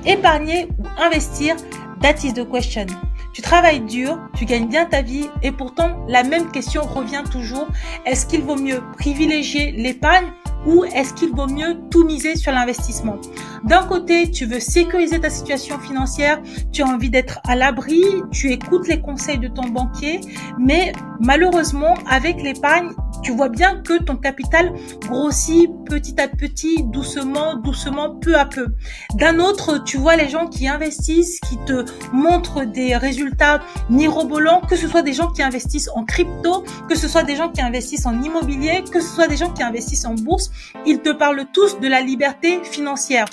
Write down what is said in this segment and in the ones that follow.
Épargner ou investir, that is the question. Tu travailles dur, tu gagnes bien ta vie et pourtant la même question revient toujours. Est-ce qu'il vaut mieux privilégier l'épargne ou est-ce qu'il vaut mieux tout miser sur l'investissement? D'un côté, tu veux sécuriser ta situation financière, tu as envie d'être à l'abri, tu écoutes les conseils de ton banquier, mais malheureusement, avec l'épargne, tu vois bien que ton capital grossit petit à petit, doucement, peu à peu. D'un autre, tu vois les gens qui investissent, qui te montrent des résultats mirobolants, que ce soit des gens qui investissent en crypto, que ce soit des gens qui investissent en immobilier, que ce soit des gens qui investissent en bourse. Ils te parlent tous de la liberté financière.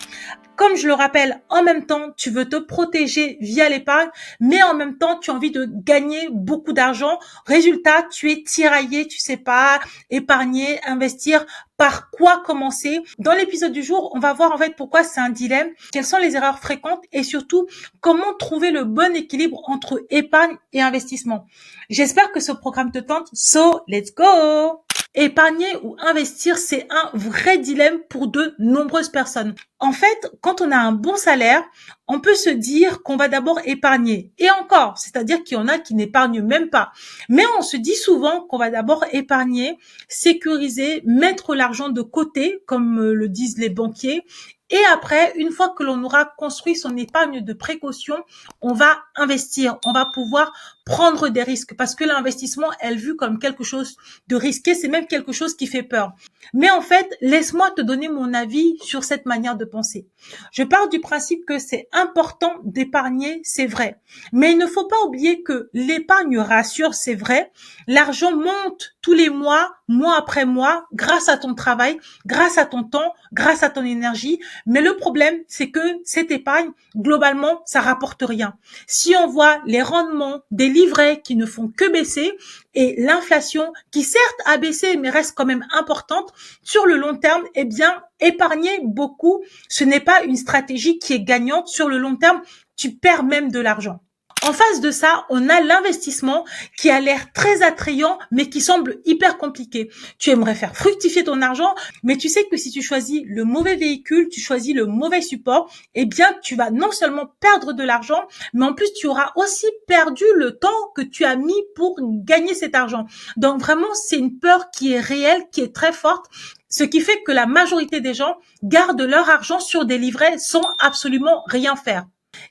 Comme je le rappelle, en même temps, tu veux te protéger via l'épargne, mais en même temps, tu as envie de gagner beaucoup d'argent. Résultat, tu es tiraillé, tu sais pas épargner, investir, par quoi commencer. Dans l'épisode du jour, on va voir en fait pourquoi c'est un dilemme, quelles sont les erreurs fréquentes et surtout comment trouver le bon équilibre entre épargne et investissement. J'espère que ce programme te tente. So, let's go! Épargner ou investir, c'est un vrai dilemme pour de nombreuses personnes. En fait, quand on a un bon salaire, on peut se dire qu'on va d'abord épargner. Et encore, c'est-à-dire qu'il y en a qui n'épargnent même pas. Mais on se dit souvent qu'on va d'abord épargner, sécuriser, mettre l'argent de côté, comme le disent les banquiers. Et après, une fois que l'on aura construit son épargne de précaution, on va investir, on va pouvoir prendre des risques parce que l'investissement est vu comme quelque chose de risqué, c'est même quelque chose qui fait peur. Mais en fait, laisse-moi te donner mon avis sur cette manière de penser. Je pars du principe que c'est important d'épargner, c'est vrai. Mais il ne faut pas oublier que l'épargne rassure, c'est vrai. L'argent monte tous les mois, mois après mois, grâce à ton travail, grâce à ton temps, grâce à ton énergie. Mais le problème, c'est que cette épargne, globalement, ça rapporte rien. Si on voit les rendements des livrets qui ne font que baisser et l'inflation qui certes a baissé mais reste quand même importante, sur le long terme, eh bien, épargner beaucoup, ce n'est pas une stratégie qui est gagnante. Sur le long terme, tu perds même de l'argent. En face de ça, on a l'investissement qui a l'air très attrayant, mais qui semble hyper compliqué. Tu aimerais faire fructifier ton argent, mais tu sais que si tu choisis le mauvais véhicule, tu choisis le mauvais support, eh bien, tu vas non seulement perdre de l'argent, mais en plus, tu auras aussi perdu le temps que tu as mis pour gagner cet argent. Donc vraiment, c'est une peur qui est réelle, qui est très forte. Ce qui fait que la majorité des gens gardent leur argent sur des livrets sans absolument rien faire.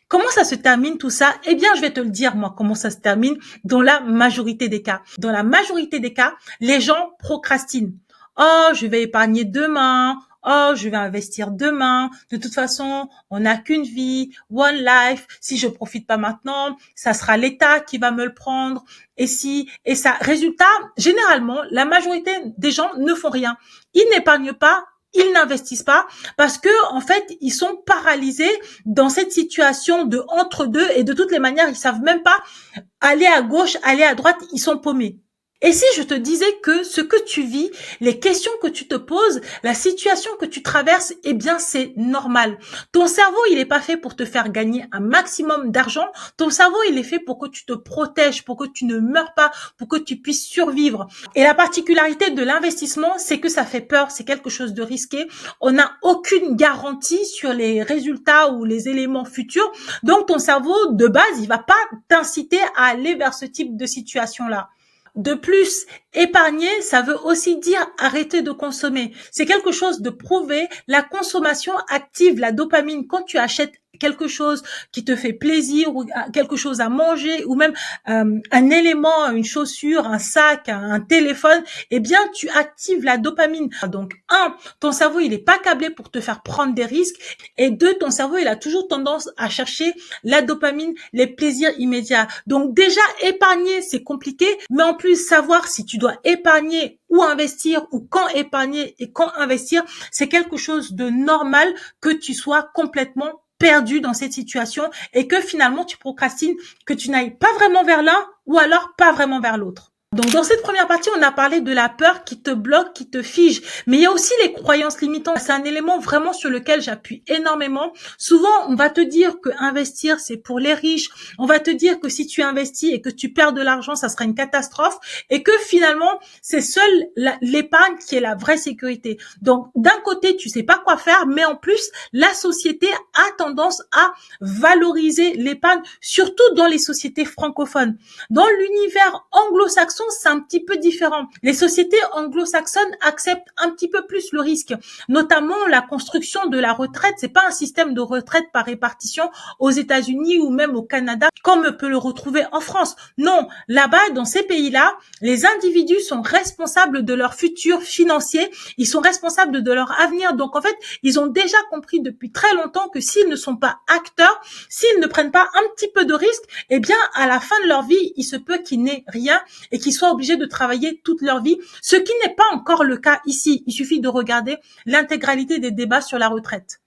Comment ça se termine tout ça? Eh bien, je vais te le dire, moi, comment ça se termine dans la majorité des cas. Dans la majorité des cas, les gens procrastinent. Oh, je vais épargner demain. Oh, je vais investir demain. De toute façon, on n'a qu'une vie, one life. Si je profite pas maintenant, ça sera l'État qui va me le prendre. Et si, et ça. Résultat, généralement, la majorité des gens ne font rien. Ils n'épargnent pas. Ils n'investissent pas parce que en fait ils sont paralysés dans cette situation de entre-deux et de toutes les manières ils savent même pas aller à gauche, aller à droite, ils sont paumés. Et si je te disais que ce que tu vis, les questions que tu te poses, la situation que tu traverses, eh bien, c'est normal. Ton cerveau, il est pas fait pour te faire gagner un maximum d'argent. Ton cerveau, il est fait pour que tu te protèges, pour que tu ne meurs pas, pour que tu puisses survivre. Et la particularité de l'investissement, c'est que ça fait peur, c'est quelque chose de risqué. On n'a aucune garantie sur les résultats ou les éléments futurs. Donc, ton cerveau, de base, il va pas t'inciter à aller vers ce type de situation-là. De plus, épargner, ça veut aussi dire arrêter de consommer. C'est quelque chose de prouvé. La consommation active la dopamine quand tu achètes quelque chose qui te fait plaisir ou quelque chose à manger ou même un élément, une chaussure, un sac, un téléphone, eh bien tu actives la dopamine. Donc ton cerveau il est pas câblé pour te faire prendre des risques et deux, ton cerveau il a toujours tendance à chercher la dopamine, les plaisirs immédiats. Donc déjà épargner c'est compliqué, mais en plus savoir si tu dois épargner ou investir ou quand épargner et quand investir, c'est quelque chose de normal que tu sois complètement perdu dans cette situation et que finalement tu procrastines, que tu n'ailles pas vraiment vers l'un ou alors pas vraiment vers l'autre. Donc, dans cette première partie, on a parlé de la peur qui te bloque, qui te fige. Mais il y a aussi les croyances limitantes. C'est un élément vraiment sur lequel j'appuie énormément. Souvent, on va te dire que investir, c'est pour les riches. On va te dire que si tu investis et que tu perds de l'argent, ça sera une catastrophe. Et que finalement, c'est seule l'épargne qui est la vraie sécurité. Donc, d'un côté, tu sais pas quoi faire, mais en plus, la société a tendance à valoriser l'épargne, surtout dans les sociétés francophones. Dans l'univers anglo-saxon, c'est un petit peu différent. Les sociétés anglo-saxonnes acceptent un petit peu plus le risque, notamment la construction de la retraite. C'est pas un système de retraite par répartition aux États-Unis ou même au Canada, comme on peut le retrouver en France. Non, là-bas, dans ces pays-là, les individus sont responsables de leur futur financier, ils sont responsables de leur avenir. Donc, en fait, ils ont déjà compris depuis très longtemps que s'ils ne sont pas acteurs, s'ils ne prennent pas un petit peu de risque, eh bien, à la fin de leur vie, il se peut qu'ils n'aient rien et qu'ils soient obligés de travailler toute leur vie, ce qui n'est pas encore le cas ici. Il suffit de regarder l'intégralité des débats sur la retraite.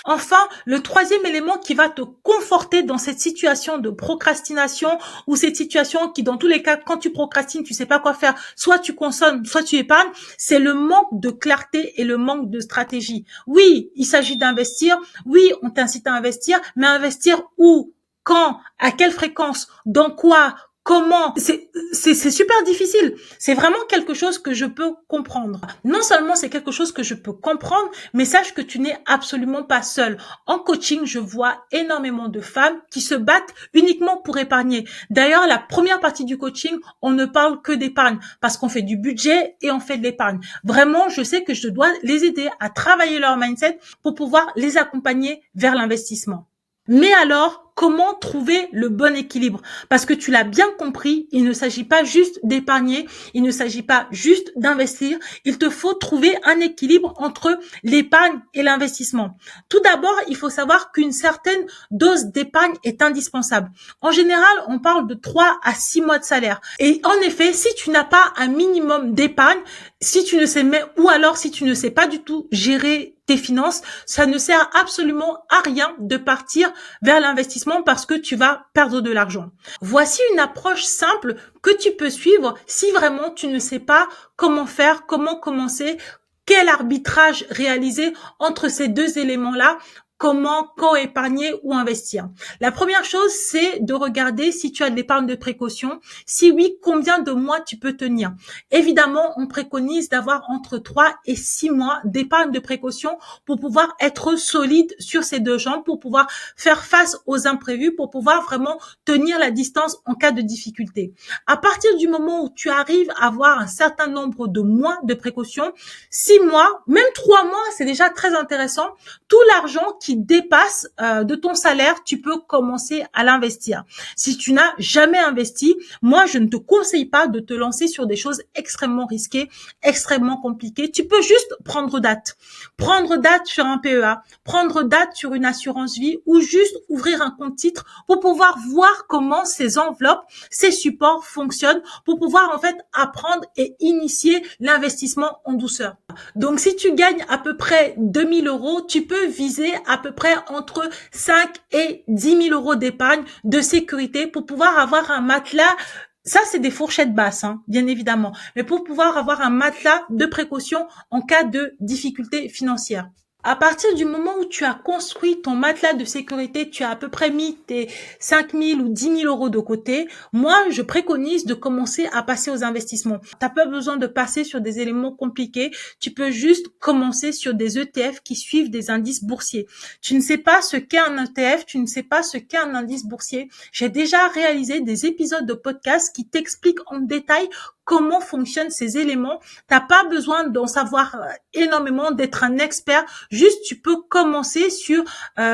Enfin, le troisième élément qui va te conforter dans cette situation de procrastination ou cette situation qui, dans tous les cas, quand tu procrastines, tu sais pas quoi faire, soit tu consommes, soit tu épargnes, c'est le manque de clarté et le manque de stratégie. Oui, il s'agit d'investir. Oui, on t'incite à investir, mais investir où? Quand? À quelle fréquence? Dans quoi? Comment? C'est super difficile. C'est vraiment quelque chose que je peux comprendre. Non seulement c'est quelque chose que je peux comprendre, mais sache que tu n'es absolument pas seul. En coaching, je vois énormément de femmes qui se battent uniquement pour épargner. D'ailleurs, la première partie du coaching, on ne parle que d'épargne parce qu'on fait du budget et on fait de l'épargne. Vraiment, je sais que je dois les aider à travailler leur mindset pour pouvoir les accompagner vers l'investissement. Mais alors, comment trouver le bon équilibre? Parce que tu l'as bien compris, il ne s'agit pas juste d'épargner, il ne s'agit pas juste d'investir, il te faut trouver un équilibre entre l'épargne et l'investissement. Tout d'abord, il faut savoir qu'une certaine dose d'épargne est indispensable. En général, on parle de 3 à 6 mois de salaire. Et en effet, si tu n'as pas un minimum d'épargne, si tu ne sais ou alors si tu ne sais pas du tout gérer tes finances, ça ne sert absolument à rien de partir vers l'investissement parce que tu vas perdre de l'argent. Voici une approche simple que tu peux suivre si vraiment tu ne sais pas comment faire, comment commencer, quel arbitrage réaliser entre ces deux éléments-là. Comment co-épargner ou investir? La première chose, c'est de regarder si tu as de l'épargne de précaution. Si oui, combien de mois tu peux tenir? Évidemment, on préconise d'avoir entre 3 et 6 mois d'épargne de précaution pour pouvoir être solide sur ces deux jambes, pour pouvoir faire face aux imprévus, pour pouvoir vraiment tenir la distance en cas de difficulté. À partir du moment où tu arrives à avoir un certain nombre de mois de précaution, 6 mois, même 3 mois, c'est déjà très intéressant. Tout l'argent qui dépasse de ton salaire, tu peux commencer à l'investir. Si tu n'as jamais investi, moi, je ne te conseille pas de te lancer sur des choses extrêmement risquées, extrêmement compliquées. Tu peux juste prendre date. Prendre date sur un PEA, prendre date sur une assurance vie ou juste ouvrir un compte titre pour pouvoir voir comment ces enveloppes, ces supports fonctionnent pour pouvoir en fait apprendre et initier l'investissement en douceur. Donc, si tu gagnes à peu près 2 000 €, tu peux viser à peu près entre 5 et 10 000 € d'épargne de sécurité pour pouvoir avoir un matelas. Ça, c'est des fourchettes basses, hein, bien évidemment. Mais pour pouvoir avoir un matelas de précaution en cas de difficulté financière. À partir du moment où tu as construit ton matelas de sécurité, tu as à peu près mis tes 5 000 ou 10 000 € de côté. Moi, je préconise de commencer à passer aux investissements. Tu n'as pas besoin de passer sur des éléments compliqués. Tu peux juste commencer sur des ETF qui suivent des indices boursiers. Tu ne sais pas ce qu'est un ETF, tu ne sais pas ce qu'est un indice boursier. J'ai déjà réalisé des épisodes de podcast qui t'expliquent en détail comment fonctionnent ces éléments. T'as pas besoin d'en savoir énormément, d'être un expert. Juste, tu peux commencer sur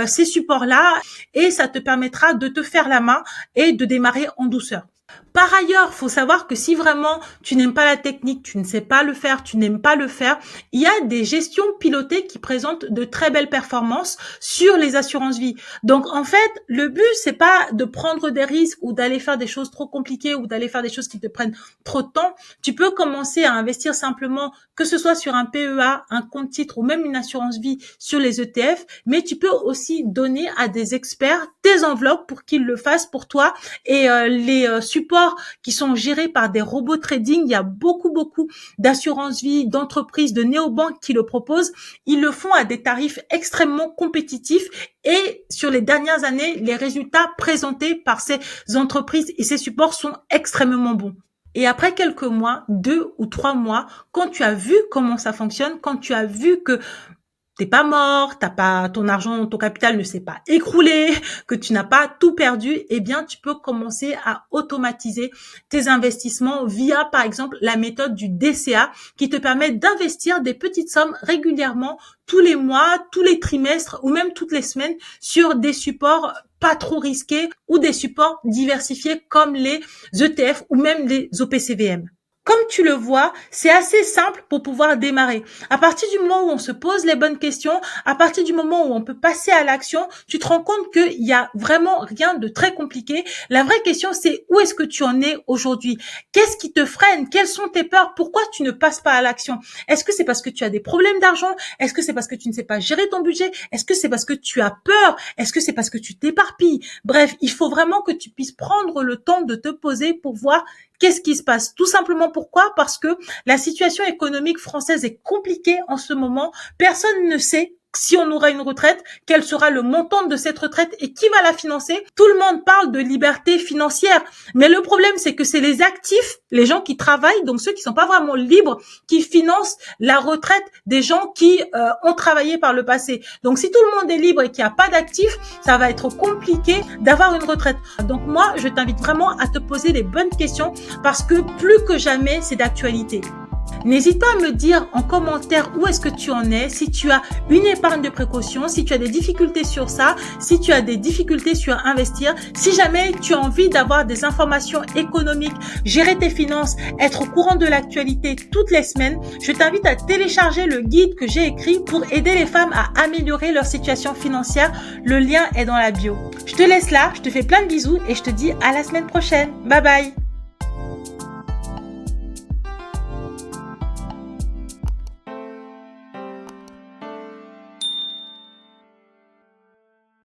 ces supports-là et ça te permettra de te faire la main et de démarrer en douceur. Par ailleurs, faut savoir que si vraiment tu n'aimes pas la technique, tu ne sais pas le faire, tu n'aimes pas le faire, il y a des gestions pilotées qui présentent de très belles performances sur les assurances vie. Donc en fait, le but c'est pas de prendre des risques ou d'aller faire des choses trop compliquées ou d'aller faire des choses qui te prennent trop de temps. Tu peux commencer à investir simplement, que ce soit sur un PEA, un compte titre ou même une assurance vie sur les ETF, mais tu peux aussi donner à des experts tes enveloppes pour qu'ils le fassent pour toi et les supports supports qui sont gérés par des robots trading. Il y a beaucoup d'assurance vie, d'entreprises, de néobanques qui le proposent. Ils le font à des tarifs extrêmement compétitifs et sur les dernières années, les résultats présentés par ces entreprises et ces supports sont extrêmement bons. Et après quelques mois, 2 ou 3 mois, quand tu as vu comment ça fonctionne, quand tu as vu que t'es pas mort, ton argent, ton capital ne s'est pas écroulé, que tu n'as pas tout perdu, eh bien, tu peux commencer à automatiser tes investissements via, par exemple, la méthode du DCA qui te permet d'investir des petites sommes régulièrement tous les mois, tous les trimestres ou même toutes les semaines sur des supports pas trop risqués ou des supports diversifiés comme les ETF ou même les OPCVM. Comme tu le vois, c'est assez simple pour pouvoir démarrer. À partir du moment où on se pose les bonnes questions, à partir du moment où on peut passer à l'action, tu te rends compte qu'il y a vraiment rien de très compliqué. La vraie question, c'est où est-ce que tu en es aujourd'hui? Qu'est-ce qui te freine? Quelles sont tes peurs? Pourquoi tu ne passes pas à l'action? Est-ce que c'est parce que tu as des problèmes d'argent? Est-ce que c'est parce que tu ne sais pas gérer ton budget? Est-ce que c'est parce que tu as peur? Est-ce que c'est parce que tu t'éparpilles? Bref, il faut vraiment que tu puisses prendre le temps de te poser pour voir qu'est-ce qui se passe? Tout simplement pourquoi? Parce que la situation économique française est compliquée en ce moment. Personne ne sait si on aura une retraite, quel sera le montant de cette retraite et qui va la financer. Tout le monde parle de liberté financière, mais le problème c'est que c'est les actifs, les gens qui travaillent, donc ceux qui sont pas vraiment libres, qui financent la retraite des gens qui ont travaillé par le passé. Donc si tout le monde est libre et qu'il n'y a pas d'actifs, ça va être compliqué d'avoir une retraite. Donc moi, je t'invite vraiment à te poser les bonnes questions parce que plus que jamais, c'est d'actualité. N'hésite pas à me dire en commentaire où est-ce que tu en es, si tu as une épargne de précaution, si tu as des difficultés sur ça, si tu as des difficultés sur investir, si jamais tu as envie d'avoir des informations économiques, gérer tes finances, être au courant de l'actualité toutes les semaines, je t'invite à télécharger le guide que j'ai écrit pour aider les femmes à améliorer leur situation financière. Le lien est dans la bio. Je te laisse là, je te fais plein de bisous et je te dis à la semaine prochaine. Bye bye.